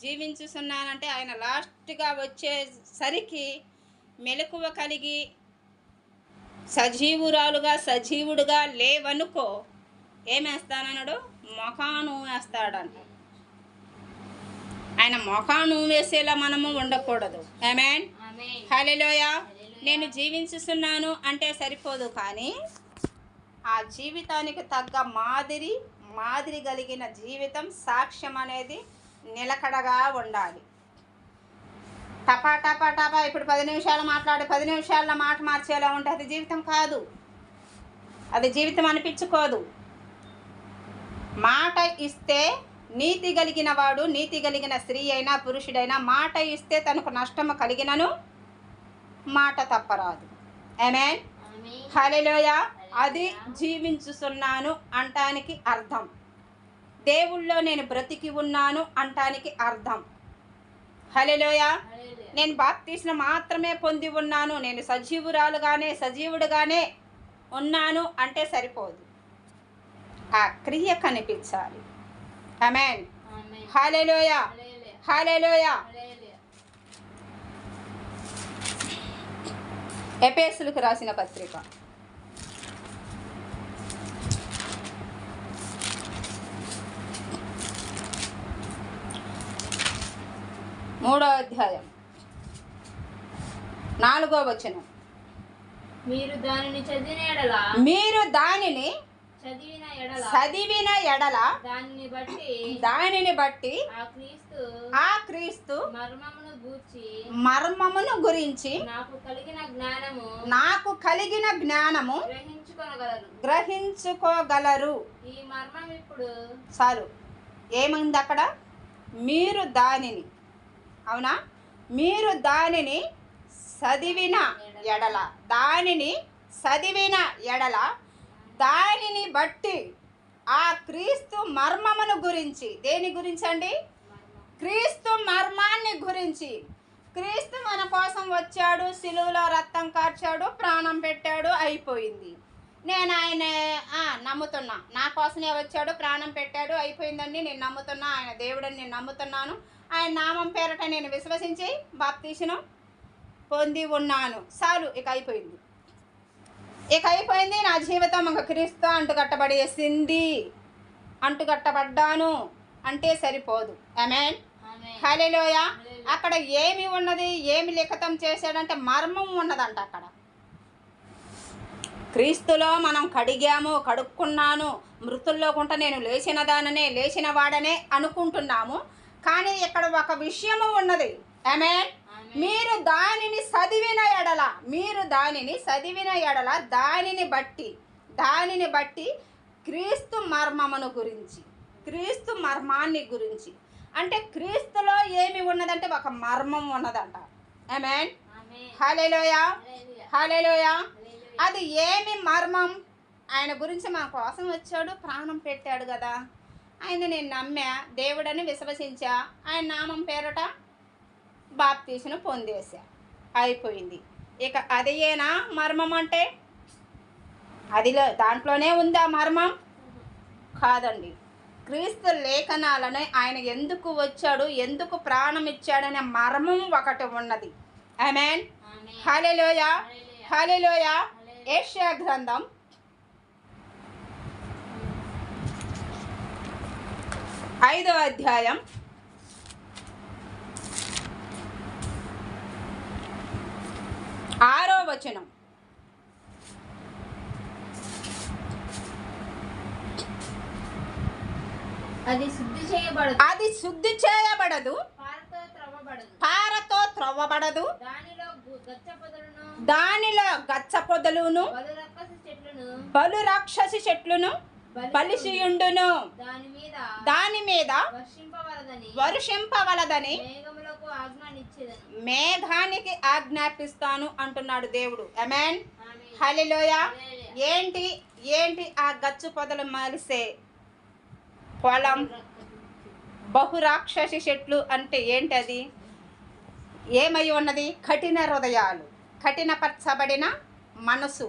జీవించుతున్నానంటే ఆయన లాస్ట్గా వచ్చేసరికి మెలకువ కలిగి సజీవుడుగా లేవనుకో, ఏమేస్తానన్నాడు? మొఖాను వేస్తాడంట. ఆయన మొఖాను వేసేలా మనము ఉండకూడదు. ఆమేన్, హల్లెలూయా. నేను జీవించుతున్నాను అంటే సరిపోదు, కానీ ఆ జీవితానికి తగ్గ మాదిరి కలిగిన జీవితం, సాక్ష్యం అనేది నిలకడగా ఉండాలి. టపా టపా టపా ఇప్పుడు 10 నిమిషాలు మాట్లాడి 10 నిమిషాల్లో మాట మార్చేలా ఉంటే అది జీవితం కాదు, అది జీవితం అనిపించుకోదు. మాట ఇస్తే నీతి కలిగిన వాడు, నీతి కలిగిన స్త్రీ అయినా పురుషుడైనా మాట ఇస్తే తనకు నష్టము కలిగినను మాట తప్పరాదు. ఆమేన్, హల్లెలూయా. అది జీవించుతున్నాను అంటానికి అర్థం. దేవుళ్ళో నేను బ్రతికి ఉన్నాను అంటానికి అర్థం. హల్లెలూయా. నేను బాప్తిస్మం మాత్రమే పొంది ఉన్నాను, నేను సజీవుడుగానే ఉన్నాను అంటే సరిపోదు. ఆ క్రియ కనిపించాలి. ఆమేన్, హల్లెలూయా, హల్లెలూయా. ఎఫెసీయులకు రాసిన పత్రిక 3వ అధ్యాయం 4వ వచనం. మీరు దానిని చదివిన ఎడల దానిని బట్టి ఆ క్రీస్తు మర్మమును గురించి నాకు కలిగిన జ్ఞానము గ్రహించుకోగలరు. ఈ మర్మం ఇప్పుడు చాలు. ఏమైంది అక్కడ? మీరు దానిని, అవునా, మీరు దానిని చదివిన ఎడల దానిని బట్టి ఆ క్రీస్తు మర్మమును గురించి. దేని గురించి అండి? క్రీస్తు మర్మాన్ని గురించి. క్రీస్తు మన కోసం వచ్చాడు, సిలువలో రక్తం కార్చాడు, ప్రాణం పెట్టాడు, అయిపోయింది. నేను ఆయన నమ్ముతున్నా, నా కోసమే వచ్చాడు, ప్రాణం పెట్టాడు, అయిపోయిందండి, నేను నమ్ముతున్నా, ఆయన దేవుడని నేను నమ్ముతున్నాను, ఆయన నామం పేరట నేను విశ్వసించి బాప్తీసును పొంది ఉన్నాను. చాలు, ఇక అయిపోయింది. నా జీవితం ఒక క్రీస్తు అంటుకట్టబడ్డాను అంటే సరిపోదు. ఆమేన్, హల్లెలూయా. అక్కడ ఏమి ఉన్నది? ఏమి లిఖితం చేశాడంటే మర్మం ఉన్నదంట. అక్కడ క్రీస్తులో మనం కడుక్కున్నాను, మృతుల్లో గుంట నేను లేచిన వాడనే అనుకుంటున్నాము, కానీ ఇక్కడ ఒక విషయము ఉన్నది. ఆమేన్. మీరు దానిని చదివిన ఎడల దానిని బట్టి క్రీస్తు మర్మాన్ని గురించి. అంటే క్రీస్తులో ఏమి ఉన్నదంటే ఒక మర్మం ఉన్నదంట. ఆమేన్, హల్లెలూయా, హల్లెలూయా. అది ఏమి మర్మం? ఆయన గురించి మన కోసం వచ్చాడు, ప్రాణం పెట్టాడు కదా, ఆయన నేను నమ్మా, దేవుడని విశ్వసించా, ఆయన నామం పేరట బాప్తీసును పొందేశా, అయిపోయింది. ఇక అదేనా మర్మం అంటే? దాంట్లోనే ఉందా మర్మం? కాదండి. క్రీస్తు లేఖనాలను ఆయన ఎందుకు వచ్చాడు, ఎందుకు ప్రాణం ఇచ్చాడనే మర్మం ఒకటి ఉన్నది. ఆమేన్, హల్లెలూయా, హల్లెలూయా. యెషయా గ్రంథం 5వ అధ్యాయం 6వ వచనం. అది శుద్ధి చేయబడదు, పారతో త్రవ్వబడదు, దానిలో గచ్చ పొదలును బలు రాక్షసి చెట్లును బలిసియుండును, దాని మీద వర్షింపవలదని మేఘానికి ఆజ్ఞాపిస్తాను అంటున్నాడు దేవుడు. ఆమేన్, హల్లెలూయా. ఏంటి ఆ గచ్చు పొదలు మలిసే పొలం? బహురాక్షసి చెట్లు అంటే ఏంటి? అది ఏమై ఉన్నది? కఠిన హృదయాలు, కఠినపరచబడిన మనసు,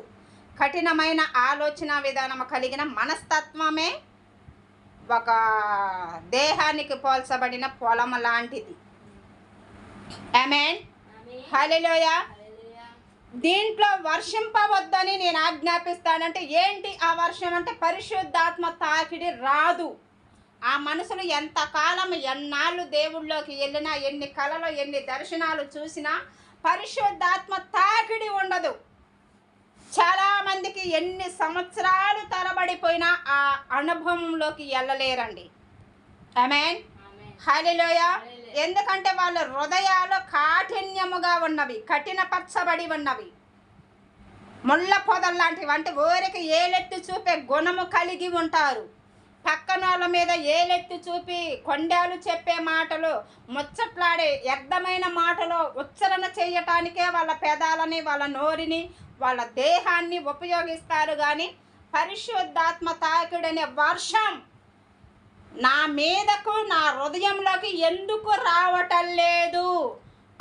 కఠినమైన ఆలోచన విధానం కలిగిన మనస్తత్వమే ఒక దేహానికి పోల్చబడిన పొలం లాంటిది. ఆమేన్. హల్లెలూయా. దీంట్లో వర్షింపవద్దని నేను ఆజ్ఞాపిస్తానంటే ఏంటి ఆ వర్షం అంటే పరిశుద్ధాత్మ తాకిడి రాదు. ఆ మనుషులు ఎంతకాలం ఎన్నాళ్ళు దేవుళ్ళలోకి వెళ్ళినా, ఎన్ని కళలు ఎన్ని దర్శనాలు చూసినా పరిశుద్ధాత్మ తాకిడి ఉండదు. చాలామందికి ఎన్ని సంవత్సరాలు తరబడిపోయినా ఆ అనుభవంలోకి వెళ్ళలేరండి. ఆమేన్. హల్లెలూయా. ఎందుకంటే వాళ్ళ హృదయాలు కాఠిన్యముగా ఉన్నవి, కఠినపరచబడి ఉన్నవి, ముళ్ళ పొదలు లాంటివి. అంటే ఊరికి ఏలెత్తి చూపే గుణము కలిగి ఉంటారు. పక్కన వాళ్ళ మీద ఏలెత్తి చూపి కొండాలు చెప్పే మాటలు, ముచ్చట్లాడే వ్యర్థమైన మాటలు ఉచ్చరణ చేయటానికే వాళ్ళ పెదాలని, వాళ్ళ నోరిని, వాళ్ళ దేహాన్ని ఉపయోగిస్తారు. కానీ పరిశుద్ధాత్మ తాకిడనే వర్షం నా మీదకు, నా హృదయంలోకి ఎందుకు రావటం లేదు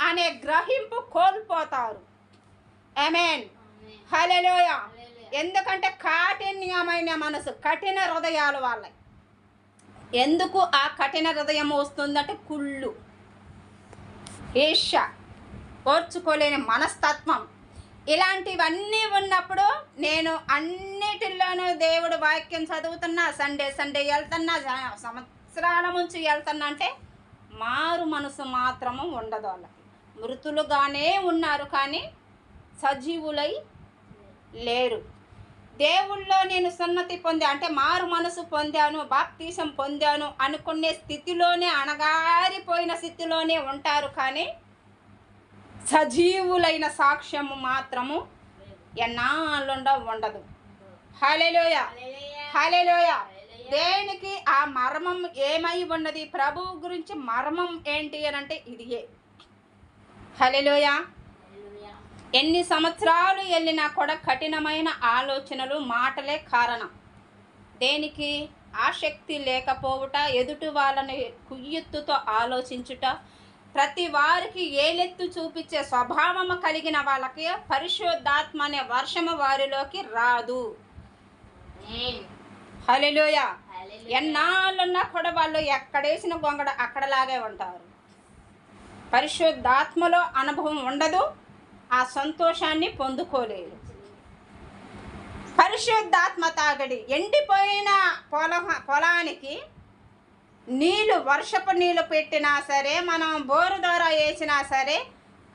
అనే గ్రహింపు కోల్పోతారు. ఆమేన్. హల్లెలూయా. ఎందుకంటే కాఠిన్యమైన మనసు, కఠిన హృదయాలు వాళ్ళకి. ఎందుకు ఆ కఠిన హృదయం వస్తుందంటే కుళ్ళు, ఈర్ష్య, ఓర్చుకోలేని మనస్తత్వం, ఇలాంటివన్నీ ఉన్నప్పుడు నేను అన్నిటిలోనూ దేవుడు వాక్యం చదువుతున్నా, సండే వెళ్తున్నా, సంవత్సరాల నుంచి వెళ్తున్నా అంటే మారు మనసు మాత్రము ఉండదు వాళ్ళకి. మృతులుగానే ఉన్నారు కానీ సజీవులై లేరు. దేవుళ్ళో నేను సున్నతి పొందా అంటే మారు మనసు పొందాను, బాప్తీసం పొందాను అనుకునే స్థితిలోనే, అణగారిపోయిన స్థితిలోనే ఉంటారు. కానీ సజీవులైన సాక్ష్యము మాత్రము ఎన్నాళ్ళుండో ఉండదు. హల్లెలూయా. హల్లెలూయా. దేనికి ఆ మర్మం ఏమై ఉన్నది? ప్రభువు గురించి మర్మం ఏంటి అని అంటే ఇదియే. హల్లెలూయా. ఎన్ని సంవత్సరాలు వెళ్ళినా కూడా కఠినమైన ఆలోచనలు, మాటలే కారణం. దేనికి? ఆసక్తి లేకపోవుట, ఎదుటి వాళ్ళని కుయ్యెత్తుతో ఆలోచించుట, ప్రతి వారికి ఏలెత్తు చూపించే స్వభావము కలిగిన వాళ్ళకి పరిశుద్ధాత్మ అనే వర్షము వారిలోకి రాదు. హల్లెలూయా. ఎన్నాళ్ళున్నా కూడా వాళ్ళు ఎక్కడేసిన గొంగడ అక్కడలాగే ఉంటారు. పరిశుద్ధాత్మలో అనుభవం ఉండదు, ఆ సంతోషాన్ని పొందుకోలేరు. పరిశుద్ధాత్మ తాగడి. ఎండిపోయిన పొలానికి నీళ్ళు, వర్షపు నీళ్ళు పెట్టినా సరే, మనం బోరు ద్వారా వేసినా సరే,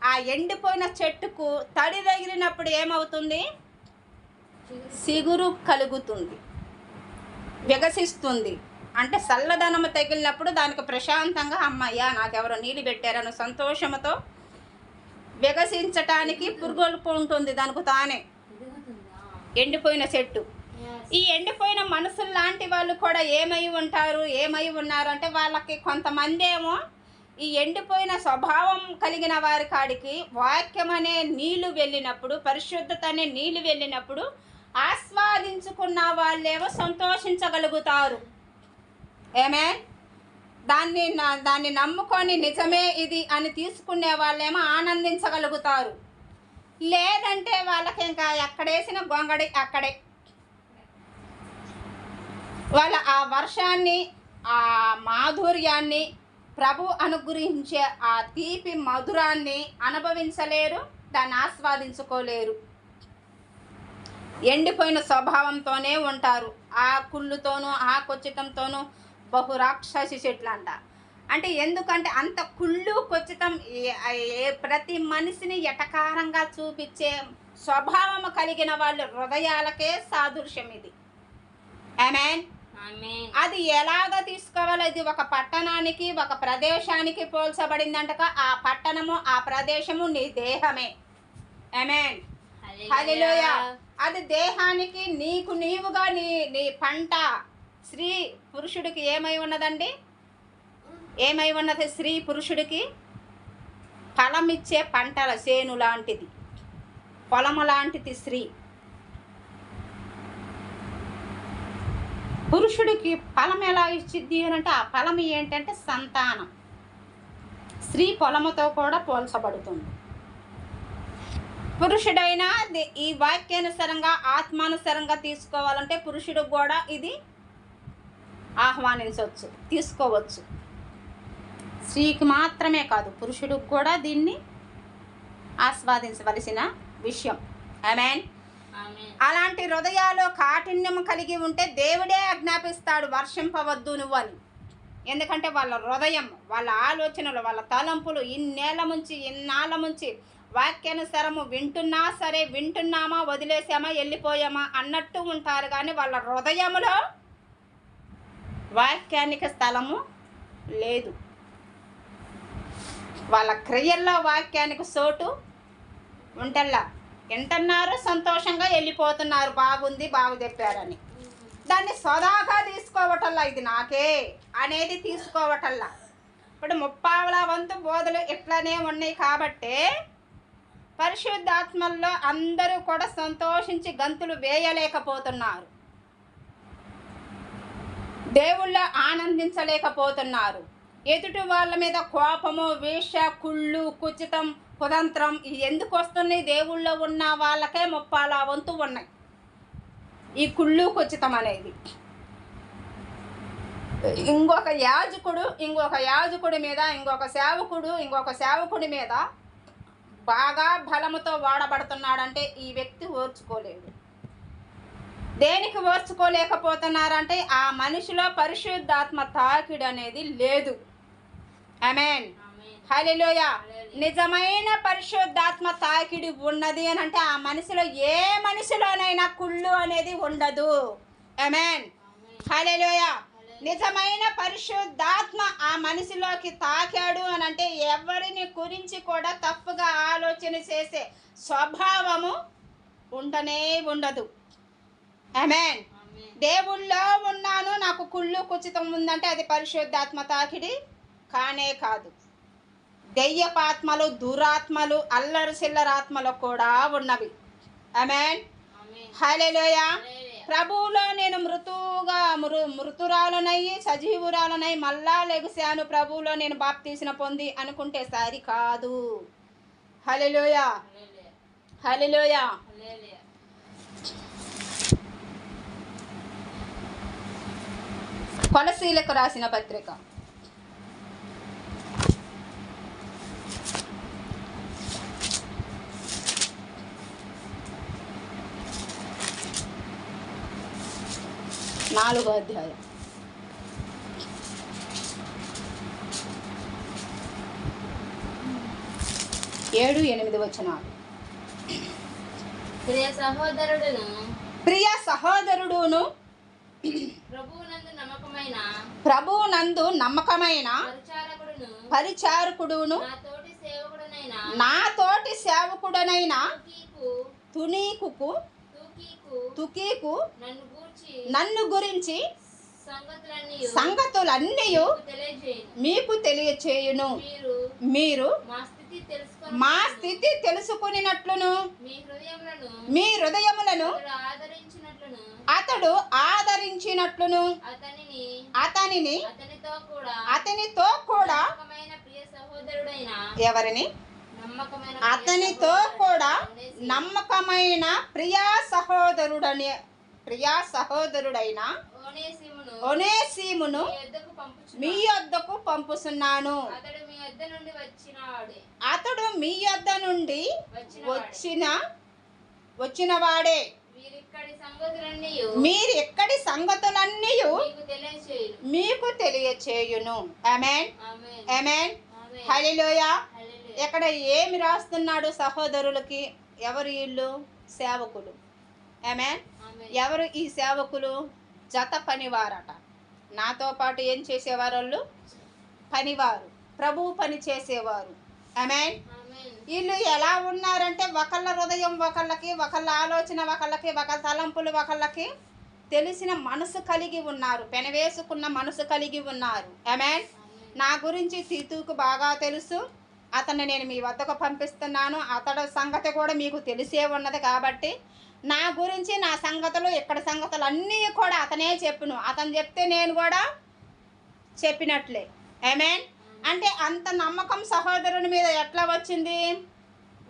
ఆ ఎండిపోయిన చెట్టుకు తడి తగిలినప్పుడు ఏమవుతుంది? సిగురు కలుగుతుంది, వికసిస్తుంది. అంటే చల్లదనము తగిలినప్పుడు దానికి ప్రశాంతంగా అమ్మయ్యా నాకెవరో నీళ్ళు పెట్టారని సంతోషంతో వికసించటానికి పురుగొల్పు ఉంటుంది దానికి తానే. ఎండిపోయిన చెట్టు. ఈ ఎండిపోయిన మనుషులు లాంటి వాళ్ళు కూడా ఏమై ఉన్నారు అంటే వాళ్ళకి కొంతమంది ఏమో ఈ ఎండిపోయిన స్వభావం కలిగిన వారి కాడికి వాక్యం అనే నీళ్లు వెళ్ళినప్పుడు, పరిశుద్ధత అనే నీళ్లు వెళ్ళినప్పుడు ఆస్వాదించుకున్న వాళ్ళేమో సంతోషించగలుగుతారు. ఆమేన్. దాన్ని నమ్ముకొని నిజమే ఇది అని తీసుకునే వాళ్ళేమో ఆనందించగలుగుతారు. లేదంటే వాళ్ళకి ఇంకా ఎక్కడేసిన గొంగడి అక్కడే. వాళ్ళ ఆ వర్షాన్ని, ఆ మాధుర్యాన్ని, ప్రభు అనుగ్రహించే ఆ తీపి మధురాన్ని అనుభవించలేరు, దాన్ని ఆస్వాదించుకోలేరు. ఎండిపోయిన స్వభావంతోనే ఉంటారు. ఆ కుళ్ళుతోనూ ఆ కొచ్చితంతోనూ బహురాక్షసి చెట్లు అంట. అంటే ఎందుకంటే అంత కుళ్ళు కొచ్చితం ప్రతి మనిషిని ఎటకారంగా చూపించే స్వభావము కలిగిన వాళ్ళ హృదయాలకే సాదృశ్యం ఇది. ఆమేన్. అది ఎలాగ తీసుకోవాలి? ఇది ఒక పట్టణానికి, ఒక ప్రదేశానికి పోల్చబడిందంటక. ఆ పట్టణము, ఆ ప్రదేశము నీ దేహమే. ఆమేన్. హల్లెలూయా. అది దేహానికి, నీకు నీవుగా నీ పంట. స్త్రీ పురుషుడికి ఏమై ఉన్నదండి? ఏమై ఉన్నది? స్త్రీ పురుషుడికి ఫలమిచ్చే పంటల చేను లాంటిది, పొలము లాంటిది స్త్రీ. పురుషుడికి ఫలం ఎలా ఇచ్చిద్ది అని అంటే ఆ ఫలం ఏంటంటే సంతానం. స్త్రీ పొలముతో కూడా పోల్చబడుతుంది. పురుషుడైనా ఈ వాక్యానుసారంగా, ఆత్మానుసారంగా తీసుకోవాలంటే పురుషుడికి కూడా ఇది ఆహ్వానించవచ్చు, తీసుకోవచ్చు. స్త్రీకి మాత్రమే కాదు, పురుషుడికి కూడా దీన్ని ఆస్వాదించవలసిన విషయం. ఆమేన్. అలాంటి హృదయాలు కాఠిన్యం కలిగి ఉంటే దేవుడే ఆజ్ఞాపిస్తాడు, వర్షింపవద్దు నువ్వు అని. ఎందుకంటే వాళ్ళ హృదయం, వాళ్ళ ఆలోచనలు, వాళ్ళ తలంపులు ఇన్నాళ్ళ నుంచి వాక్యానుసారము వింటున్నా సరే, వింటున్నామా, వదిలేసామా, వెళ్ళిపోయామా అన్నట్టు ఉంటారు. కానీ వాళ్ళ హృదయములో వాక్యానికి స్థలము లేదు. వాళ్ళ క్రియల్లో వాక్యానికి చోటు ఉంటల్లా. వింటున్నారు, సంతోషంగా వెళ్ళిపోతున్నారు, బాగుంది, బాగు చెప్పారని. దాన్ని సదాగా తీసుకోవటల్లా, ఇది నాకే అనేది తీసుకోవటల్లా. ఇప్పుడు 50% బోధలు ఇట్లానే ఉన్నాయి కాబట్టే పరిశుద్ధాత్మల్లో అందరూ కూడా సంతోషించి గంతులు వేయలేకపోతున్నారు, దేవుళ్ళ ఆనందించలేకపోతున్నారు. ఎదుటి వాళ్ళ మీద కోపము, వేష, కుళ్ళు, కుచితం, కుతంత్రం ఎందుకు వస్తున్నాయి? దేవుళ్ళో ఉన్న వాళ్ళకే 30% ఉన్నాయి ఈ కుళ్ళు, కుచితం అనేది. ఇంకొక యాజకుడి మీద, ఇంకొక సేవకుడి మీద బాగా బలముతో వాడబడుతున్నాడంటే ఈ వ్యక్తి ఓర్చుకోలేడు. దేనికి ఓర్చుకోలేకపోతున్నారంటే ఆ మనిషిలో పరిశుద్ధాత్మ తాకిడి అనేది లేదు. ఆమేన్. హల్లెలూయా. నిజమైన పరిశుద్ధాత్మ తాకిడి ఉన్నది అని అంటే ఆ మనిషిలో ఏ మనిషిలోనైనా కుళ్ళు అనేది ఉండదు. ఆమేన్. హల్లెలూయా. నిజమైన పరిశుద్ధాత్మ ఆ మనిషిలోకి తాకాడు అని అంటే ఎవరిని గురించి కూడా తప్పుగా ఆలోచన చేసే స్వభావము ఉండనే ఉండదు. ఆమేన్. దేవుళ్ళో ఉన్నాను, నాకు కుళ్ళు కుచితం ఉందంటే అది పరిశుద్ధాత్మ తాకిడి కానే కాదు. దెయ్యపాత్మలు, దురాత్మలు, అల్లరి చిల్లరాత్మలు కూడా ఉన్నవి. ఆమేన్. హల్లెలూయా. ప్రభువులో నేను మృతురాలనయ్యి సజీవురాలనై మళ్ళా లెగిశాను, ప్రభువులో నేను బాప్తీసిన పొంది అనుకుంటే సరి కాదు. హల్లెలూయా. హల్లెలూయా. కొలసీలకు రాసిన పత్రిక 4వ అధ్యాయం. ఏడు 8 వచనాలు. ప్రియ సహోదరుడును ప్రభువునందు నమ్మకమైన పరిచారకుడును నా తోటి సేవకుడనైన తుకీకు నన్ను గురించి సంగతులన్నీ మీకు తెలియచేయును. మీరు మా స్థితి తెలుసుకునినట్లును మీ హృదయములను అతడు ఆదరించినట్లును అతనితో కూడా ఎవరిని? అతనితో కూడా నమ్మకమైన ప్రియా సహోదరుడైన ఒనేసిమును మీ యొద్దకు పంపుతున్నాను. అతడు మీ యొద్ద నుండి వచ్చినవాడే. మీరు ఎక్కడి సంగతులన్నీ మీకు తెలియచేయును. ఆమేన్. ఆమేన్. హల్లెలూయా. ఇక్కడ ఏమి రాస్తున్నాడు సహోదరులకి? ఎవరు వీళ్ళు? సేవకులు. ఆమేన్. ఎవరు ఈ సేవకులు? జత పనివారట. నాతో పాటు ఏం చేసేవారు? వాళ్ళు పనివారు, ప్రభువు పని చేసేవారు. ఆమేన్. వీళ్ళు ఎలా ఉన్నారంటే ఒకళ్ళ హృదయం ఒకళ్ళకి, ఒకళ్ళ ఆలోచన ఒకళ్ళకి, ఒకళ్ళ తలంపులు ఒకళ్ళకి తెలిసిన మనసు కలిగి ఉన్నారు, పెనవేసుకున్న మనసు కలిగి ఉన్నారు. ఆమేన్. నా గురించి తీతుకు బాగా తెలుసు, అతన్ని నేను మీ వద్దకు పంపిస్తున్నాను, అతడు సంగతి కూడా మీకు తెలిసే ఉన్నది కాబట్టి నా గురించి, నా సంగతులు, ఇక్కడ సంగతులు అన్నీ కూడా అతనే చెప్పును. అతను చెప్తే నేను కూడా చెప్పినట్లే. ఆమేన్. అంటే అంత నమ్మకం సహోదరుని మీద ఎట్లా వచ్చింది?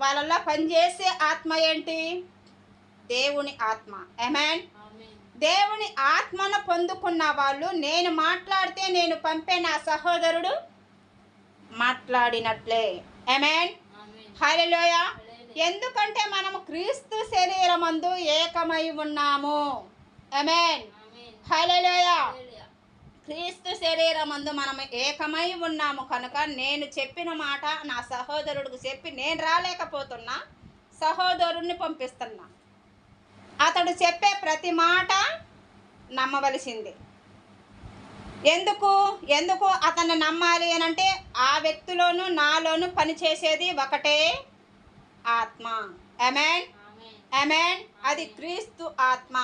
వాళ్ళల్లో పనిచేసే ఆత్మ ఏంటి? దేవుని ఆత్మ. ఆమేన్. దేవుని ఆత్మను పొందుకున్న వాళ్ళు నేను మాట్లాడితే నేను పంపే నా సహోదరుడు మాట్లాడినట్లే. ఆమేన్. ఆమేన్. హల్లెలూయా. హల్లెలూయా. ఎందుకంటే మనము క్రీస్తు శరీరమందు ఏకమై ఉన్నాము. ఆమేన్. ఆమేన్. హల్లెలూయా. హల్లెలూయా. క్రీస్తు శరీరమందు మనం ఏకమై ఉన్నాము కనుక నేను చెప్పిన మాట నా సహోదరుడికి చెప్పి నేను రాలేకపోతున్నా, సహోదరుడిని పంపిస్తున్నా. అతడు చెప్పే ప్రతి మాట నమ్మవలసిందే. ఎందుకు అతన్ని నమ్మాలి అని అంటే ఆ వ్యక్తిలోను నాలోను పనిచేసేది ఒకటే ఆత్మ. ఆమేన్. ఆమేన్. ఆమేన్. అది క్రీస్తు ఆత్మ.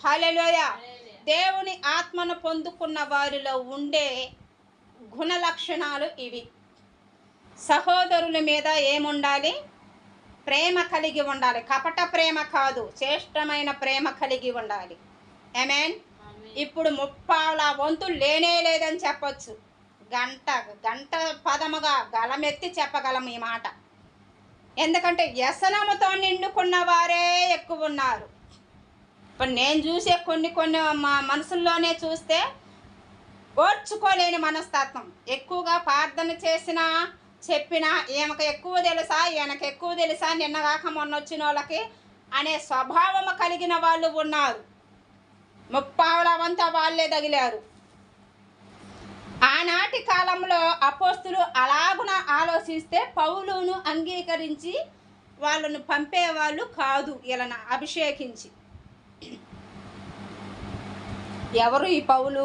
హల్లెలూయా. హల్లెలూయా. దేవుని ఆత్మను పొందుకున్న వారిలో ఉండే గుణ లక్షణాలు ఇవి. సహోదరుల మీద ఏముండాలి? ప్రేమ కలిగి ఉండాలి. కపట ప్రేమ కాదు, శ్రేష్టమైన ప్రేమ కలిగి ఉండాలి. ఆమేన్. ఆమేన్. ఇప్పుడు 30% లేనే లేదని చెప్పొచ్చు. గంట పదముగా గలమెత్తి చెప్పగలం ఈ మాట. ఎందుకంటే వ్యసనముతో నిండుకున్న వారే ఎక్కువ ఉన్నారు. ఇప్పుడు నేను చూసే కొన్ని మనసుల్లోనే చూస్తే ఓర్చుకోలేని మనస్తత్వం. ఎక్కువగా ప్రార్థన చేసినా చెప్పినా ఈమెకు ఎక్కువ తెలుసా, ఈయనకు ఎక్కువ తెలుసా, నిన్నగాక మొన్న వచ్చిన వాళ్ళకి అనే స్వభావం కలిగిన వాళ్ళు ఉన్నారు. 30% వాళ్ళే తగిలారు. ఆనాటి కాలంలో అపోస్తులు అలాగున ఆలోచిస్తే పౌలును అంగీకరించి వాళ్ళను పంపేవాళ్ళు కాదు, వీళ్ళని అభిషేకించి. ఎవరు ఈ పౌలు?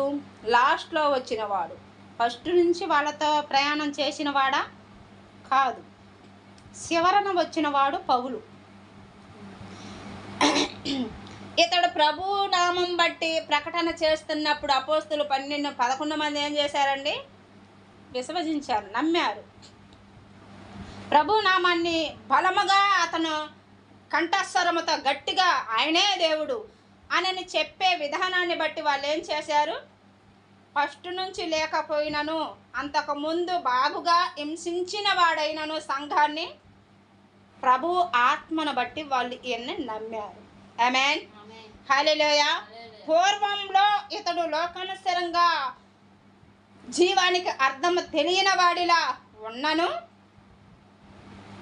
లాస్ట్లో వచ్చినవాడు. ఫస్ట్ నుంచి వాళ్ళతో ప్రయాణం చేసిన వాడా? కాదు, చివరన వచ్చినవాడు పౌలు. ఇతడు ప్రభు నామం బట్టి ప్రకటన చేస్తున్నప్పుడు అపోస్తులు 11 మంది ఏం చేశారండి? విశ్వసించారు, నమ్మారు. ప్రభు నామాన్ని బలముగా అతను కంఠస్వరముతో గట్టిగా ఆయనే దేవుడు అని చెప్పే విధానాన్ని బట్టి వాళ్ళు ఏం చేశారు? ఫస్ట్ నుంచి లేకపోయినను అంతకుముందు బాగుగా హింసించిన వాడైనను సంఘాన్ని ప్రభు ఆత్మను బట్టి వాళ్ళు ఈయన్ని నమ్మారు. ఆమేన్. ఆమేన్. హల్లెలూయా. హల్లెలూయా. పూర్వంలో ఇతడు లోకానుసారంగా జీవానికి అర్థం తెలియని వాడిలా ఉన్నను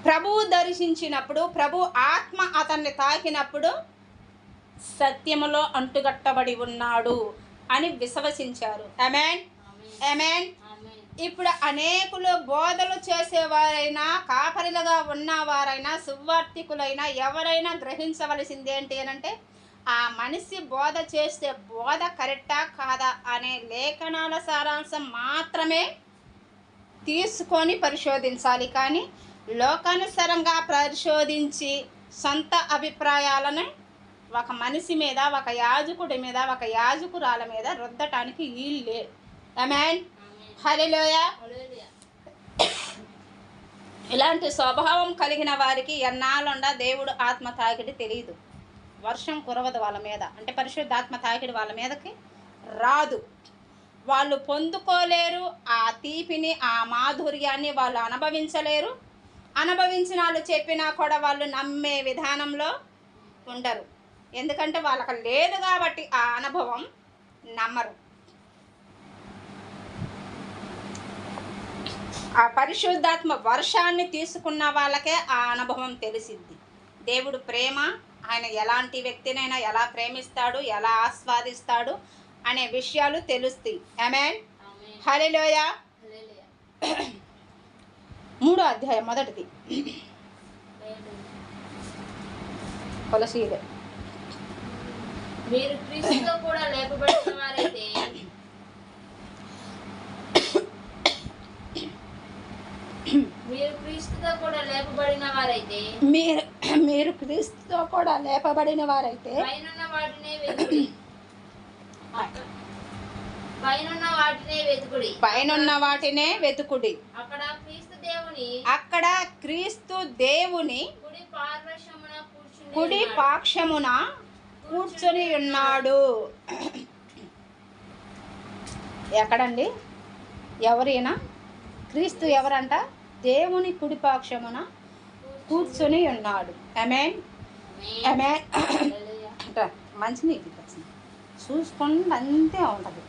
ప్రభువు దర్శించినప్పుడు, ప్రభు ఆత్మ అతన్ని తాకినప్పుడు సత్యములో అంటుగట్టబడి ఉన్నాడు అని విశ్వసించారు. ఆమేన్. ఆమేన్. ఆమేన్. ఆమేన్. ఇప్పుడు అనేకులు బోధలు చేసేవారైనా, కాపరిలుగా ఉన్నవారైనా, సువార్థికులైనా ఎవరైనా గ్రహించవలసింది ఏంటి అని అంటే ఆ మనిషి బోధ చేస్తే బోధ కరెక్టా కాదా అనే లేఖనాల సారాంశం మాత్రమే తీసుకొని పరిశోధించాలి. కానీ లోకానుసారంగా పరిశోధించి సొంత అభిప్రాయాలను ఒక మనిషి మీద, ఒక యాజకుడి మీద, ఒక యాజకురాల మీద రుద్దటానికి వీళ్ళే. ఆమేన్. ఆమేన్. హల్లెలూయా. హల్లెలూయా. ఇలాంటి స్వభావం కలిగిన వారికి ఎన్నాళ్ళుండా దేవుడు ఆత్మ తాకిడి తెలియదు. వర్షం కురవదు వాళ్ళ మీద, అంటే పరిశుద్ధాత్మ తాకిడి వాళ్ళ మీదకి రాదు. వాళ్ళు పొందుకోలేరు ఆ తీపిని, ఆ మాధుర్యాన్ని వాళ్ళు అనుభవించలేరు. అనుభవించిన వాళ్ళు చెప్పినా కూడా వాళ్ళు నమ్మే విధానంలో ఉండరు. ఎందుకంటే వాళ్ళకి లేదు కాబట్టి ఆ అనుభవం నమ్మరు. ఆ పరిశుద్ధాత్మ వర్షాన్ని తీసుకున్న వాళ్ళకే ఆ అనుభవం తెలిసిద్ది. దేవుడు ప్రేమ, ఆయన ఎలాంటి వ్యక్తినైనా ఎలా ప్రేమిస్తాడు, ఎలా ఆస్వాదిస్తాడు అనే విషయాలు తెలుస్తాయి. ఆమేన్. ఆమేన్. హల్లెలూయా. హల్లెలూయా. 3వ అధ్యాయం మొదటిది. కొలసీలు. మీరు క్రీస్తుతో కూడా లేపబడిన వారైతే మీరు క్రీస్తుతో కూడా లేపబడిన వారైతే మీరు క్రీస్తుతో కూడా లేపబడిన వారైతే పైనున్న వాటినే వెతుకుడి. పైనున్న వాటినే వెతుకుడి. పైనున్న వాటినే వెతుకుడి. అక్కడ క్రీస్తు దేవుని అక్కడ క్రీస్తు దేవుని కుడి పార్శ్వమున కూర్చుని కుడి ఉన్నాడు. పాక్షమున కూర్చొని ఉన్నాడు. ఎక్కడండి? ఎవరైనా? క్రీస్తు ఎవరంట? దేవుని కుడి పాక్షమున కూర్చొని ఉన్నాడు. ఆమేన్. ఆమేన్. ఆమేన్. హల్లెలూయా. మంచినీళ్ళు వచ్చింది. చూసుకుంటే అంతే ఉంటుంది.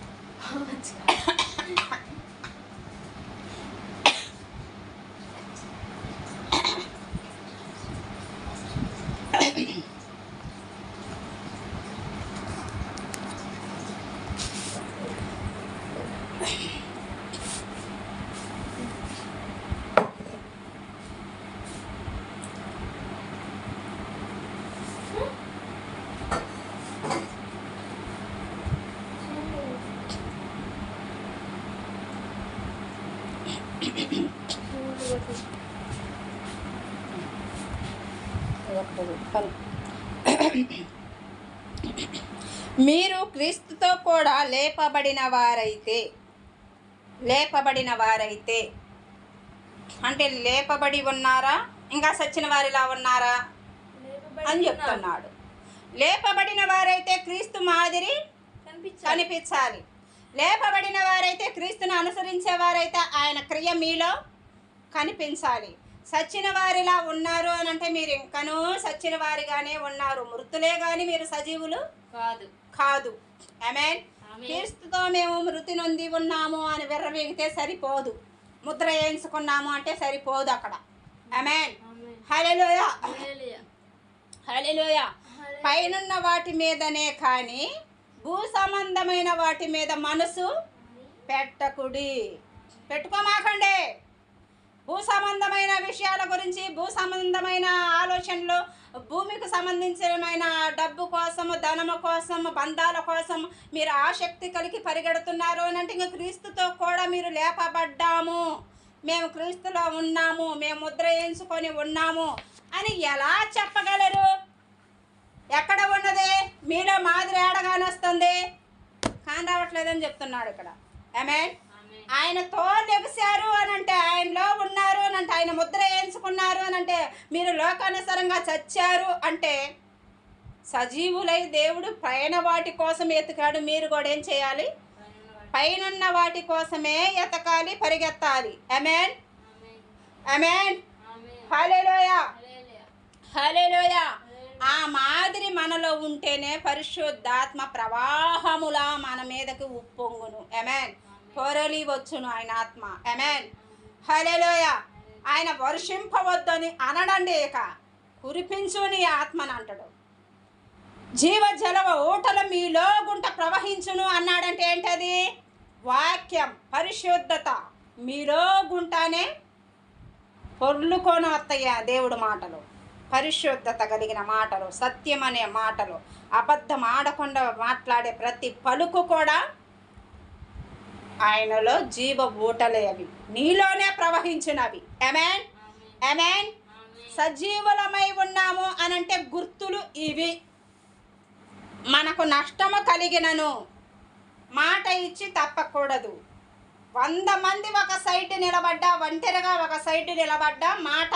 మీరు క్రీస్తుతో కూడా లేపబడిన వారైతే అంటే లేపబడి ఉన్నారా, ఇంకా సచ్చిన వారిలా ఉన్నారా అని చెప్తున్నాడు. లేపబడిన వారైతే క్రీస్తు మాదిరి కనిపించాలి. లేపబడిన వారైతే క్రీస్తును అనుసరించేవారైతే ఆయన క్రియ మీలో కనిపించాలి. సచ్చిన వారిలా ఉన్నారు అని అంటే మీరు ఇంకనూ సచ్చిన వారిగానే ఉన్నారు, మృతులే కానీ మీరు సజీవులు కాదు. ఆమేన్. క్రీస్తుతో మేము మృతి నొంది ఉన్నాము అని విర్రవీగితే సరిపోదు, ముద్ర వేయించుకున్నాము అంటే సరిపోదు అక్కడ. ఆమేన్. హల్లెలూయా, హల్లెలూయా. పైనున్న వాటి మీదనే కానీ భూ సంబంధమైన వాటి మీద మనసు పెట్టుకోమాకండి. భూ సంబంధమైన విషయాల గురించి, భూ సంబంధమైన ఆలోచనలు, భూమికి సంబంధించిన డబ్బు కోసం, ధనము కోసం, బంధాల కోసం మీరు ఆసక్తి కలిగి పరిగెడుతున్నారు అని అంటే ఇంకా క్రీస్తుతో కూడా మీరు లేపబడ్డాము, మేము క్రీస్తులో ఉన్నాము, మేము ముద్ర వేయించుకొని ఉన్నాము అని ఎలా చెప్పగలరు? ఎక్కడ ఉన్నది? మీలో మాదిరి ఏడగానే వస్తుంది, కాని రావట్లేదని చెప్తున్నాడు ఇక్కడ. ఆమేన్. ఆయనతో లెగిశారు అని అంటే, ఆయనలో ఉన్నారు అని అంటే, ఆయన ముద్ర వేయించుకున్నారు అని అంటే, మీరు లోకానుసారంగా చచ్చారు అంటే సజీవులై దేవుడు పైన వాటి కోసం ఎతకాడు. మీరు కూడా ఏం చేయాలి? పైనున్న వాటి కోసమే ఎతకాలి, పరిగెత్తాలి. ఆమేన్, ఆమేన్. హల్లెలూయా, హల్లెలూయా. ఆ మాదిరి మనలో ఉంటేనే పరిశుద్ధాత్మ ప్రవాహములా మన మీదకి ఉప్పొంగును. ఆమేన్. పొరలి వచ్చును ఆయన ఆత్మ. ఆమేన్. హల్లెలూయా. ఆయన వర్షింపవద్దని అనడండి, ఇక కురిపించు నీ ఆత్మని అంటాడు. జీవజల ఊటలు మీలో గుంట ప్రవహించును అన్నాడంటే ఏంటది? వాక్యం, పరిశుద్ధత. మీలో గుంటానే పొర్లుకొని వస్తాయి దేవుడు మాటలు, పరిశుద్ధత కలిగిన మాటలు, సత్యం అనే మాటలు, అబద్ధం ఆడకుండా మాట్లాడే ప్రతి పలుకు కూడా ఆయనలో జీవ ఊటలే, అవి నీలోనే ప్రవహించినవి. ఆమేన్, ఆమేన్. సజీవులమై ఉన్నాము అనంటే గుర్తులు ఇవి. మనకు నష్టము కలిగినను మాట ఇచ్చి తప్పకూడదు. 100 మంది ఒక సైడ్ నిలబడ్డా, ఒంటరిగా ఒక సైడ్ నిలబడ్డా మాట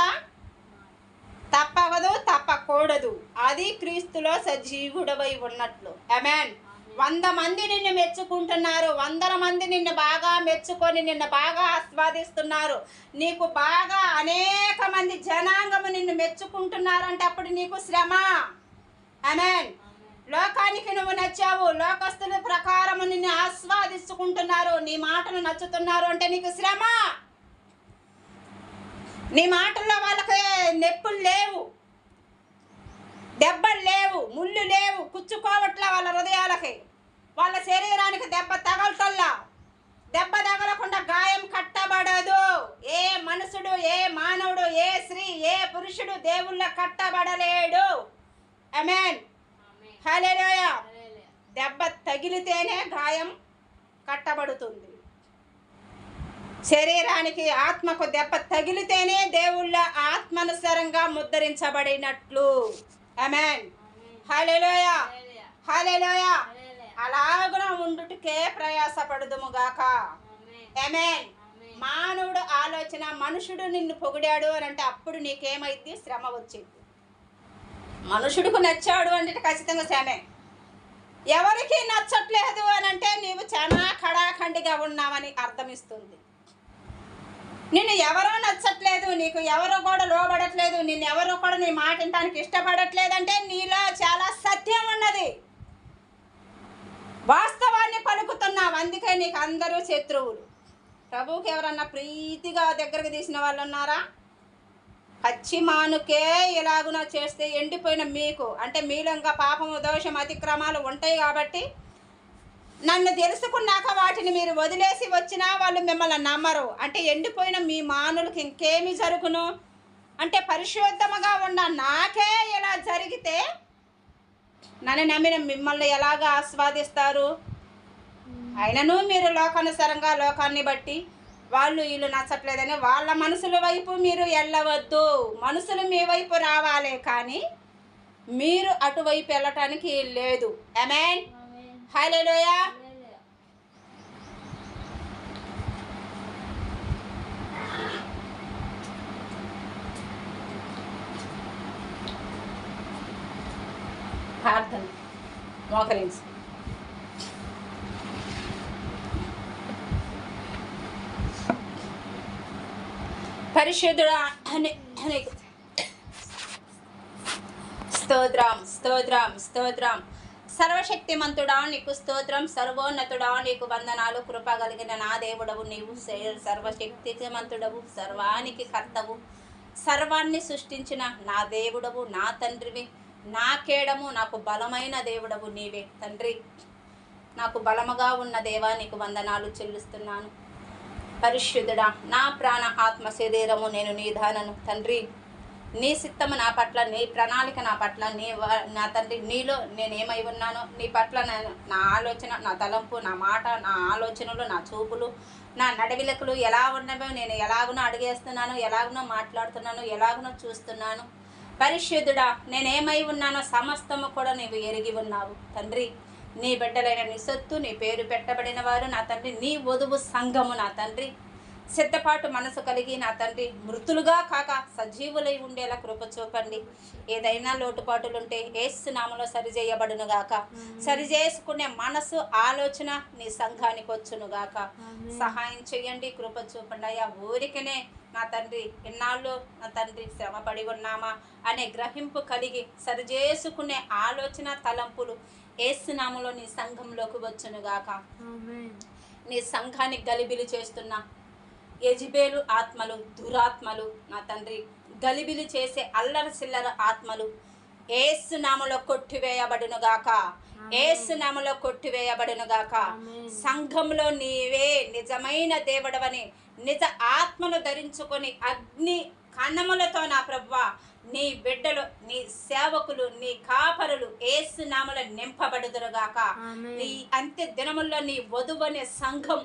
తప్పకూడదు. అది క్రీస్తులో సజీవుడవై ఉన్నట్లు. ఆమేన్. 100 మంది నిన్ను మెచ్చుకుంటున్నారు, 100 మంది నిన్ను బాగా మెచ్చుకొని నిన్ను బాగా ఆస్వాదిస్తున్నారు, నీకు బాగా అనేక మంది జనాంగము నిన్ను మెచ్చుకుంటున్నారంటే అప్పుడు నీకు శ్రమ. ఆమేన్. లోకానికి నువ్వు నచ్చావు, లోకస్తుల ప్రకారము నిన్ను ఆస్వాదించుకుంటున్నారు, నీ మాటలు నచ్చుతున్నారు అంటే నీకు శ్రమ. నీ మాటల్లో వాళ్ళకి నొప్పులు లేవు, దెబ్బలు లేవు, ముళ్ళు లేవు, కుచ్చుకోవట్లా వాళ్ళ హృదయాలకి, వాళ్ళ శరీరానికి దెబ్బ తగలటల్లా. దెబ్బ తగలకుండా గాయం కట్టబడదు. ఏ మనుషుడు, ఏ మానవుడు, ఏ స్త్రీ, ఏ పురుషుడు దేవుళ్ళ కట్టబడలేడు. ఆమేన్. హల్లెలూయా. దెబ్బ తగిలితేనే గాయం కట్టబడుతుంది. శరీరానికి, ఆత్మకు దెబ్బ తగిలితేనే దేవుళ్ళ ఆత్మానుసారంగా ముద్రించబడినట్లు. ఆమేన్. హల్లెలూయా, హల్లెలూయా. అలాగున ఉండుటకే ప్రయాసపడుదుము గాక. ఆమేన్. మానవుడు ఆలోచన, మనుషుడు నిన్ను పొగిడాడు అని అంటే అప్పుడు నీకేమైంది? శ్రమ వచ్చింది. మనుషుడికి నచ్చాడు అంటే ఖచ్చితంగా శ్రమే. ఎవరికి నచ్చట్లేదు అని అంటే నీవు చాలా కడాఖండిగా ఉన్నావని అర్థమిస్తుంది. నిన్ను ఎవరో నచ్చట్లేదు, నీకు ఎవరో కూడా లోబడట్లేదు, నిన్ను ఎవరో కూడా నీ మాట వినడానికి ఇష్టపడట్లేదు అంటే నీలో చాలా సత్యం ఉన్నది. వాస్తవాన్ని పలుకుతున్నావు, అందుకే నీకు అందరూ శత్రువులు. ప్రభువుకి ఎవరన్నా ప్రీతిగా దగ్గరకు తీసిన వాళ్ళు ఉన్నారా? పచ్చి మానుకే ఇలాగున చేస్తే ఎండిపోయిన మీకు, అంటే మీలో ఇంకా పాపము, దోషం, అతిక్రమాలు ఉంటాయి కాబట్టి నన్ను తెలుసుకున్నాక వాటిని మీరు వదిలేసి వచ్చినా వాళ్ళు మిమ్మల్ని నమ్మరు. అంటే ఎండిపోయిన మీ మానులకు ఇంకేమి జరుగును? అంటే పరిశుద్ధముగా ఉన్న నాకే ఇలా జరిగితే నన్ను నమ్మిన మిమ్మల్ని ఎలాగ ఆస్వాదిస్తారు? అయినను మీరు లోకానుసారంగా లోకాన్ని బట్టి వాళ్ళు వీళ్ళు నచ్చట్లేదని వాళ్ళ మనసుల వైపు మీరు వెళ్ళవద్దు. మనుషులు మీ వైపు రావాలే కానీ మీరు అటువైపు వెళ్ళటానికి లేదు. ఆమేన్. హల్లెలూయా. ప్రార్థన మోకరించి పరిశుద్ధుడా స్తోత్రం స్తోత్రం స్తోత్రం. సర్వశక్తిమంతుడా నీకు స్తోత్రం, సర్వోన్నతుడా నీకు వందనాలు. కృప కలిగిన నా దేవుడవు నీవు, సర్వశక్తిమంతుడవు, సర్వానికి కర్తవు, సర్వాన్ని సృష్టించిన నా దేవుడవు, నా తండ్రివి, నా కేడము, నాకు బలమైన దేవుడవు నీవే తండ్రి. నాకు బలముగా ఉన్న దేవా నీకు వందనాలు చెల్లిస్తున్నాను. పరిశుద్ధుడా నా ప్రాణ ఆత్మ శరీరము నేను నీ దానను తండ్రి. నీ సిత్తము నా పట్ల, నీ ప్రణాళిక నా పట్ల, నా తండ్రి నీలో నేనేమై ఉన్నానో నీ పట్ల నా ఆలోచన, నా తలంపు, నా మాట, నా ఆలోచనలు, నా చూపులు, నా నడవిలకులు ఎలా ఉన్నవో నేను ఎలాగునో అడిగేస్తున్నాను, ఎలాగునో మాట్లాడుతున్నాను, ఎలాగునో చూస్తున్నాను. పరిశుద్ధుడా నేనేమై ఉన్నానో సమస్తము కూడా నీవు ఎరిగి ఉన్నావు తండ్రి. నీ బిడ్డలైన నీ సొత్తు, నీ పేరు పెట్టబడిన వారు నా తండ్రి, నీ వధువు సంఘము నా తండ్రి, సిద్ధపాటు మనసు కలిగి నా తండ్రి మృతులుగా కాక సజీవులై ఉండేలా కృప చూపండి. ఏదైనా లోటుపాటులుంటే యేసు నామములో సరిచేయబడును గాక. సరిచేసుకునే మనసు, ఆలోచన నీ సంఘానికి వచ్చును గాక. సహాయం చేయండి, కృప చూపండి అయ్యా. ఊరికనే నా తండ్రి ఇన్నాళ్ళు నా తండ్రి శ్రమపడి ఉన్నామా అనే గ్రహింపు కలిగి సరిచేసుకునే ఆలోచన, తలంపులు యేసు నామములో నీ సంఘంలోకి వచ్చును గాక. నీ సంఘానికి గలిబిలి చేస్తున్నా యెజబేలు ఆత్మలు, దురాత్మలు నా తండ్రి, గలిబిలి చేసే అల్లరి చిల్లర ఆత్మలు యేసు నామములో కొట్టివేయబడును గాక. యేసు నామములో కొట్టివేయబడును గాక. సంఘంలో నీవే నిజమైన దేవుడవని నిజ ఆత్మను ధరించుకొని అగ్ని కణములతో నా ప్రభువా నీ బిడ్డలు, నీ సేవకులు, నీ కాపరులు యేసు నామములో నింపబడుదురుగాక. నీ అంత్య దినముల్లో నీ వధువనే సంఘం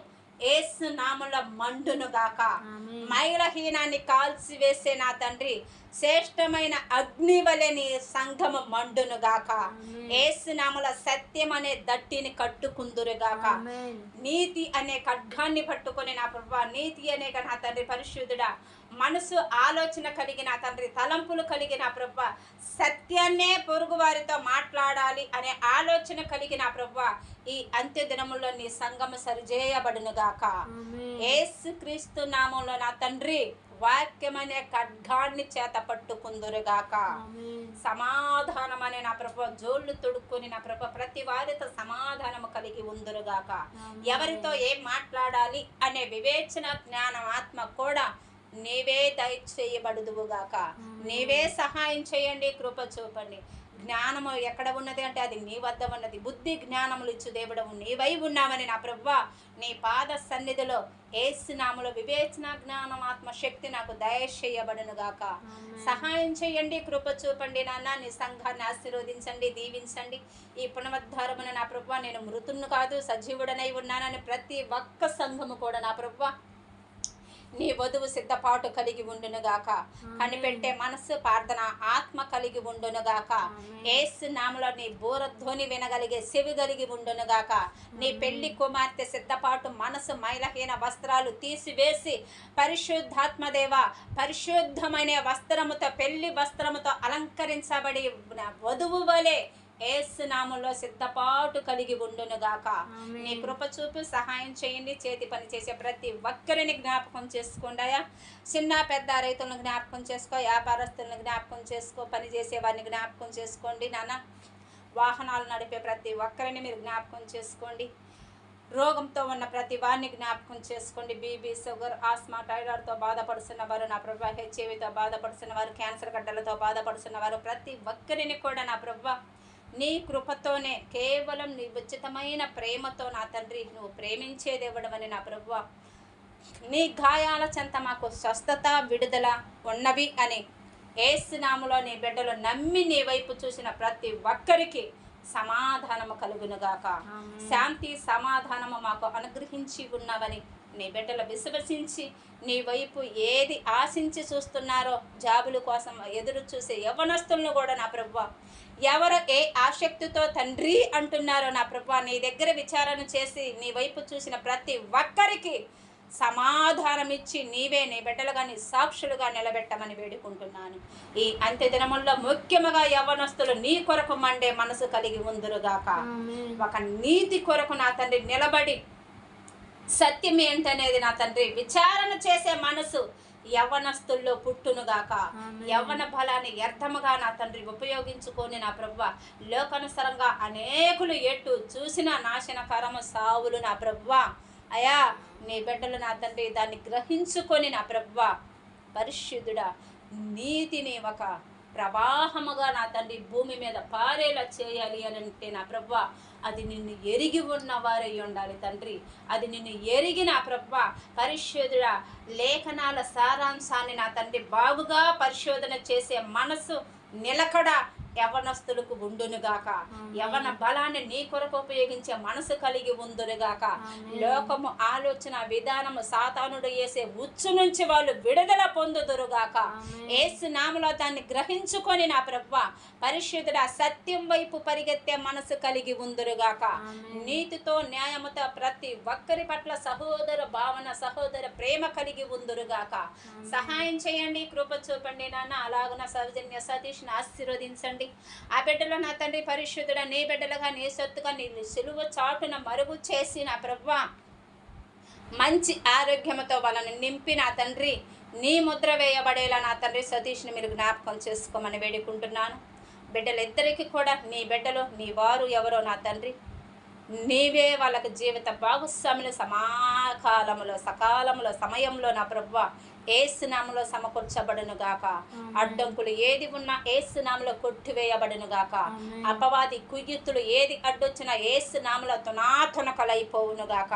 యేసు నామములో మండునుగాక. మైలహీనాన్ని కాల్చివేసే నా తండ్రి శ్రేష్టమైన అగ్ని వలె నీ సంఘము మండునుగాక. యేసు నామములో సత్యం అనే దట్టిని కట్టుకుందురుగాక. నీతి అనే ఖడ్గాన్ని పట్టుకొని నా ప్రభువా, నీతి అనే నా తండ్రి పరిశుద్ధుడా మనసు, ఆలోచన కలిగిన తండ్రి, తలంపులు కలిగిన ప్రభువా, సత్యాన్నే పొరుగు వారితో మాట్లాడాలి అనే ఆలోచన కలిగిన ప్రభువా ఈ అంత్య దినముల్లో నీ సంఘము సరిచేయబడునుగాక. యేసు క్రీస్తు నామములో నా తండ్రి వాక్యమనే ఖడ్గాన్ని చేత పట్టుకుందురుగాక. సమాధానం అనే నా ప్రభు జోళ్ళు తొడుక్కొని నా ప్రభు ప్రతి వారితో సమాధానము కలిగి ఉందురుగాక. ఎవరితో ఏం మాట్లాడాలి అనే వివేచన, జ్ఞానం, ఆత్మ కూడా నీవే దయచేయబడుదువుగాక. నీవే సహాయం చేయండి, కృప చూపండి. జ్ఞానము ఎక్కడ ఉన్నది అంటే అది నీ వద్ద ఉన్నది. బుద్ధి జ్ఞానములు ఇచ్చు దేవుడవు నీవై ఉన్నామని నా ప్రభువా నీ పాద సన్నిధిలో యేసు నామములో వివేచన, జ్ఞానం, ఆత్మశక్తి నాకు దయచేయబడును గాక. సహాయం చేయండి, కృప చూపండి నాన్న. నీ సంఘాన్ని ఆశీర్వదించండి, దీవించండి. ఈ పునరుద్ధారమున నా ప్రభువా నేను మృతును కాదు సజీవుడనై ఉన్నానని ప్రతి ఒక్క సంఘము కూడా నా ప్రభువా నీ వధువు సిద్ధపాటు కలిగి ఉండునుగాక. కనిపెట్టే మనసు, ప్రార్థన ఆత్మ కలిగి ఉండునుగాక. యేసు నామములో నీ బూరధ్వని వినగలిగే చెవి కలిగి ఉండునుగాక. నీ పెళ్లి కుమార్తె సిద్ధపాటు మనసు, మైలహీన వస్త్రాలు తీసివేసి పరిశుద్ధాత్మదేవ పరిశుద్ధమైన వస్త్రముతో, పెళ్లి వస్త్రముతో అలంకరించబడి వధువు వలె యేసు నామములో సిద్ధపాటు కలిగి ఉండునుగాక. నీ కృప చూపి సహాయం చేయండి. చేతి పని చేసే ప్రతి ఒక్కరిని జ్ఞాపకం చేసుకోండి అయ్యా. చిన్న పెద్ద రైతులను జ్ఞాపకం చేసుకో, వ్యాపారస్తులను జ్ఞాపకం చేసుకో, పని చేసే వారిని జ్ఞాపకం చేసుకోండి నాన్న. వాహనాలు నడిపే ప్రతి ఒక్కరిని మీరు జ్ఞాపకం చేసుకోండి. రోగంతో ఉన్న ప్రతి వారిని జ్ఞాపకం చేసుకోండి. బీపీ, షుగర్, ఆస్మా, థైరాయిడ్తో బాధపడుతున్న వారు నా ప్రభు, హెచ్ఐవితో బాధపడుతున్న వారు, క్యాన్సర్ గడ్డలతో బాధపడుతున్న వారు, ప్రతి ఒక్కరిని కూడా నా ప్రభు నీ కృపతోనే, కేవలం నీ ఉచితమైన ప్రేమతో నా తండ్రి నువ్వు ప్రేమించేదేవడమని నా ప్రభు, నీ గాయాల చెంత మాకు స్వస్థత, విడుదల ఉన్నవి అని యేసు నామములో నీ బిడ్డలు నమ్మి నీ వైపు చూసిన ప్రతి ఒక్కరికి సమాధానము కలుగునుగాక. శాంతి సమాధానము మాకు అనుగ్రహించి ఉన్నావని నీ బిడ్డలు విశ్వసించి నీ వైపు ఏది ఆశించి చూస్తున్నారో, జాబుల కోసం ఎదురు చూసే యవ్వనస్తులను కూడా నా ప్రభువా, ఎవరు ఏ ఆసక్తితో తండ్రి అంటున్నారో నా ప్రభువా, నీ దగ్గర విచారణ చేసి నీ వైపు చూసిన ప్రతి ఒక్కరికి సమాధానం ఇచ్చి నీవే నీ బిడ్డలుగా నీ సాక్షులుగా నిలబెట్టమని వేడుకుంటున్నాను. ఈ అంత్య దినముల్లో ముఖ్యముగా యవ్వనస్తులు నీ కొరకు మండే మనసు కలిగి ఉందురుగాక. ఒక నీతి కొరకు నా తండ్రి నిలబడి సత్యం ఏంటనేది నా తండ్రి విచారణ చేసే మనసు యవ్వనస్తుల్లో పుట్టునుగాక. యవ్వన బలాన్ని వ్యర్థముగా నా తండ్రి ఉపయోగించుకొని నా ప్రభువ, లోకానుసరంగా అనేకులు ఎటు చూసిన నాశనకరము సావులు నా ప్రభువ, అయా నీ బిడ్డలు నా తండ్రి దాన్ని గ్రహించుకొని నా ప్రభువ, పరిశుద్ధుడా నీతిని ఒక ప్రవాహముగా నా తండ్రి భూమి మీద పారేలా చేయాలి అని అంటే నా ప్రభువ, అది నిన్ను ఎరిగి ఉన్నవారై ఉండాలి తండ్రి. అది నిన్ను ఎరిగి నా ప్రభువ, పరిశోధన లేఖనాల సారాంశాన్ని నా తండ్రి బాగుగా పరిశోధన చేసే మనసు నిలకడ యవనస్తులకు ఉండునుగాక. యవన బలాన్ని నీ కొరకు ఉపయోగించే మనసు కలిగి ఉందురుగాక. లోకము ఆలోచన విధానము సాతానుడు వేసే ఉచ్చు నుంచి వాళ్ళు విడుదల పొందుదురుగాక. యేసు నామములో దాన్ని గ్రహించుకొని నా ప్రభువా, పరిశుద్ధుడా సత్యం వైపు పరిగెత్తే మనసు కలిగి ఉందురుగాక. నీతితో న్యాయముతో ప్రతి ఒక్కరి పట్ల సహోదర భావన, సహోదర ప్రేమ కలిగి ఉందురుగాక. సహాయం చేయండి, కృప చూపండి నాన్న. అలాగున సౌజన్య సతీష్ని ఆశీర్వదించండి. ఆ బిడ్డలో నా తండ్రి పరిశుద్ధుడా, నీ బిడ్డలుగా నీ సొత్తుగా నీ సిలువ చాటున మరుగు చేసి నా ప్రభువా, మంచి ఆరోగ్యంతో వాళ్ళని నింపి నా తండ్రి నీ ముద్ర వేయబడేలా నా తండ్రి సతీష్ని మీరు జ్ఞాపకం చేసుకోమని వేడుకుంటున్నాను. బిడ్డలిద్దరికీ కూడా నీ బిడ్డలు నీ వారు ఎవరో నా తండ్రి నీవే వాళ్ళకి జీవిత భాగస్వాములు సమాకాలములో సకాలములో సమయంలో నా ప్రభువా యేసు నామములో సమకూర్చబడును గాక. అడ్డంకులు ఏది ఉన్నా యేసు నామములో కొట్టివేయబడును గాక. అపవాది కుయ్యుతులు ఏది అడ్డొచ్చినా యేసు నామములో తునాతునకలైపోవును గాక.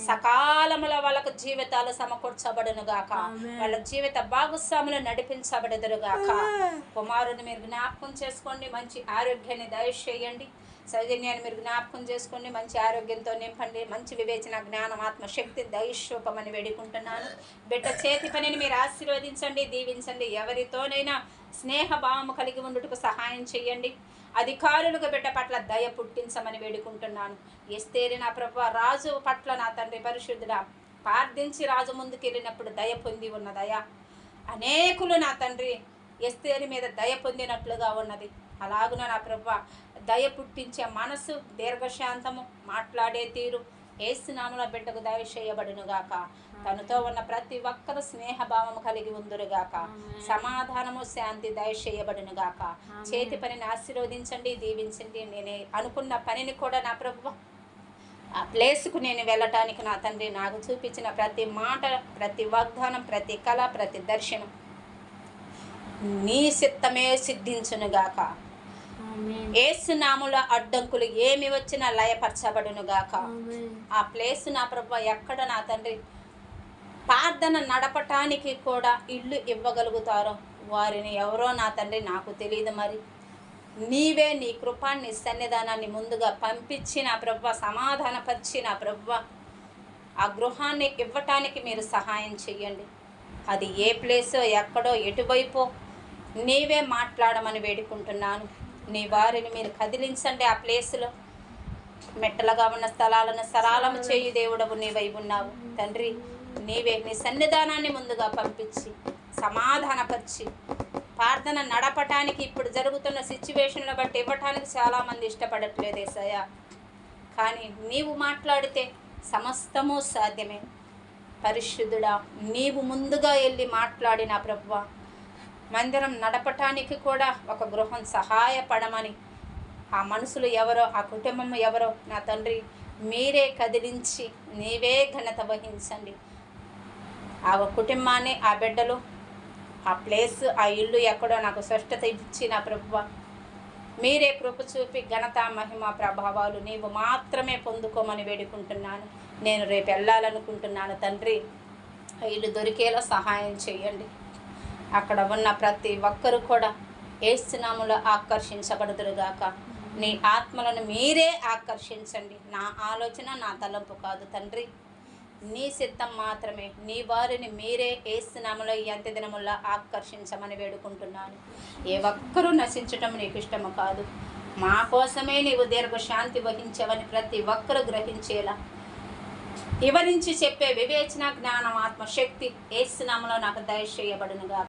సకాలములో వాళ్ళకు జీవితాలు సమకూర్చబడును గాక. వాళ్ళ జీవిత భాగస్వాములు నడిపించబడదురు గాక. కుమారుని మీరు జ్ఞాపకం చేసుకోండి, మంచి ఆరోగ్యాన్ని దయచేయండి. సౌజన్యాన్ని మీరు జ్ఞాపకం చేసుకోండి, మంచి ఆరోగ్యంతో నింపండి. మంచి వివేచన, జ్ఞానం, ఆత్మశక్తి దైశోపమని వేడుకుంటున్నాను. బిడ్డ చేతి పనిని మీరు ఆశీర్వదించండి, దీవించండి. ఎవరితోనైనా స్నేహభావము కలిగి ఉండుటకు సహాయం చేయండి. అధికారులకు బిడ్డ పట్ల దయ పుట్టించమని వేడుకుంటున్నాను. ఎస్తేరి నా ప్రభువా, రాజు పట్ల నా తండ్రి పరిశుద్ధుడా ప్రార్థించి రాజు ముందుకు వెళ్ళినప్పుడు దయ పొంది ఉన్న దయ అనేకులు నా తండ్రి ఎస్తేరి మీద దయ పొందినట్లుగా ఉన్నది. అలాగున నా ప్రభువా దయ పుట్టించే మనసు, దీర్ఘశాంతము, మాట్లాడే తీరు యేసు నామములో బిడ్డకు దయ చేయబడునుగాక. తనతో ఉన్న ప్రతి ఒక్కరు స్నేహభావము కలిగి ఉందురుగాక. సమాధానము, శాంతి దయ చేయబడునుగాక. చేతి పనిని ఆశీర్వదించండి, దీవించండి. నేను అనుకున్న పనిని కూడా నా ప్రభువా ఆ ప్లేస్కు నేను వెళ్ళటానికి నా తండ్రి నాకు చూపించిన ప్రతి మాట, ప్రతి వాగ్దానం, ప్రతి కళ, ప్రతి దర్శనం నీ చిత్తమే సిద్ధించునుగాక. యేసు నామములో అడ్డంకులు ఏమి వచ్చినా లయపరచబడునుగాక. ఆ ప్లేస్ నా ప్రభువా ఎక్కడ నా తండ్రి ప్రార్థన నడపటానికి కూడా ఇల్లు ఇవ్వగలుగుతారో వారిని ఎవరో నా తండ్రి నాకు తెలియదు. మరి నీవే నీ కృపాన్ని సన్నిధానాన్ని ముందుగా పంపించి నా ప్రభువా సమాధానపరిచి నా ప్రభువా ఆ గృహాన్ని ఇవ్వటానికి మీరు సహాయం చెయ్యండి. అది ఏ ప్లేసో, ఎక్కడో, ఎటువైపో నీవే మాట్లాడమని వేడుకుంటున్నాను. నీ వారిని మీరు కదిలించండి. ఆ ప్లేసులో మెట్టలుగా ఉన్న స్థలాలను సరళము చేయు దేవుడవు నీవై ఉన్నావు తండ్రి. నీవే నీ సన్నిధానాన్ని ముందుగా పంపించి సమాధానపరిచి ప్రార్థన నడపటానికి ఇప్పుడు జరుగుతున్న సిచ్యువేషన్లు బట్టి ఇవ్వటానికి చాలామంది ఇష్టపడట్లేదు యేసయ్యా. కానీ నీవు మాట్లాడితే సమస్తము సాధ్యమే. పరిశుద్ధుడా నీవు ముందుగా వెళ్ళి మాట్లాడిన ప్రభువా మందిరం నడపటానికి కూడా ఒక గృహం సహాయపడమని ఆ మనుషులు ఎవరో, ఆ కుటుంబం ఎవరో నా తండ్రి మీరే కదిలించి నీవే ఘనత వహించండి. ఆ కుటుంబాన్ని, ఆ బిడ్డలు, ఆ ప్లేస్, ఆ ఇల్లు ఎక్కడో నాకు స్పష్టత ఇచ్చి నా ప్రభువా మీరే కృప చూపి ఘనత, మహిమ, ప్రభావాలు నీవు మాత్రమే పొందుకోమని వేడుకుంటున్నాను. నేను రేపు వెళ్ళాలనుకుంటున్నాను తండ్రి. ఆ ఇల్లు దొరికేలా సహాయం చేయండి. అక్కడ ఉన్న ప్రతి ఒక్కరు కూడా యేసు నామములో ఆకర్షించబడుదురుగాక. నీ ఆత్మలను మీరే ఆకర్షించండి. నా ఆలోచన, నా తలంపు కాదు తండ్రి, నీ చిత్తం మాత్రమే. నీ వారిని మీరే యేసు నామములో ఈ అంత్య దినముల్లో ఆకర్షించమని వేడుకుంటున్నాను. ఏ ఒక్కరూ నశించటం నీకు ఇష్టము కాదు. మా కోసమే నీవు దీర్ఘశాంతి వహించవని ప్రతి ఒక్కరూ గ్రహించేలా వివరించి చెప్పే వివేచన, జ్ఞానం, ఆత్మశక్తి యేసు నామములో నాకు దయచేయబడునుగా.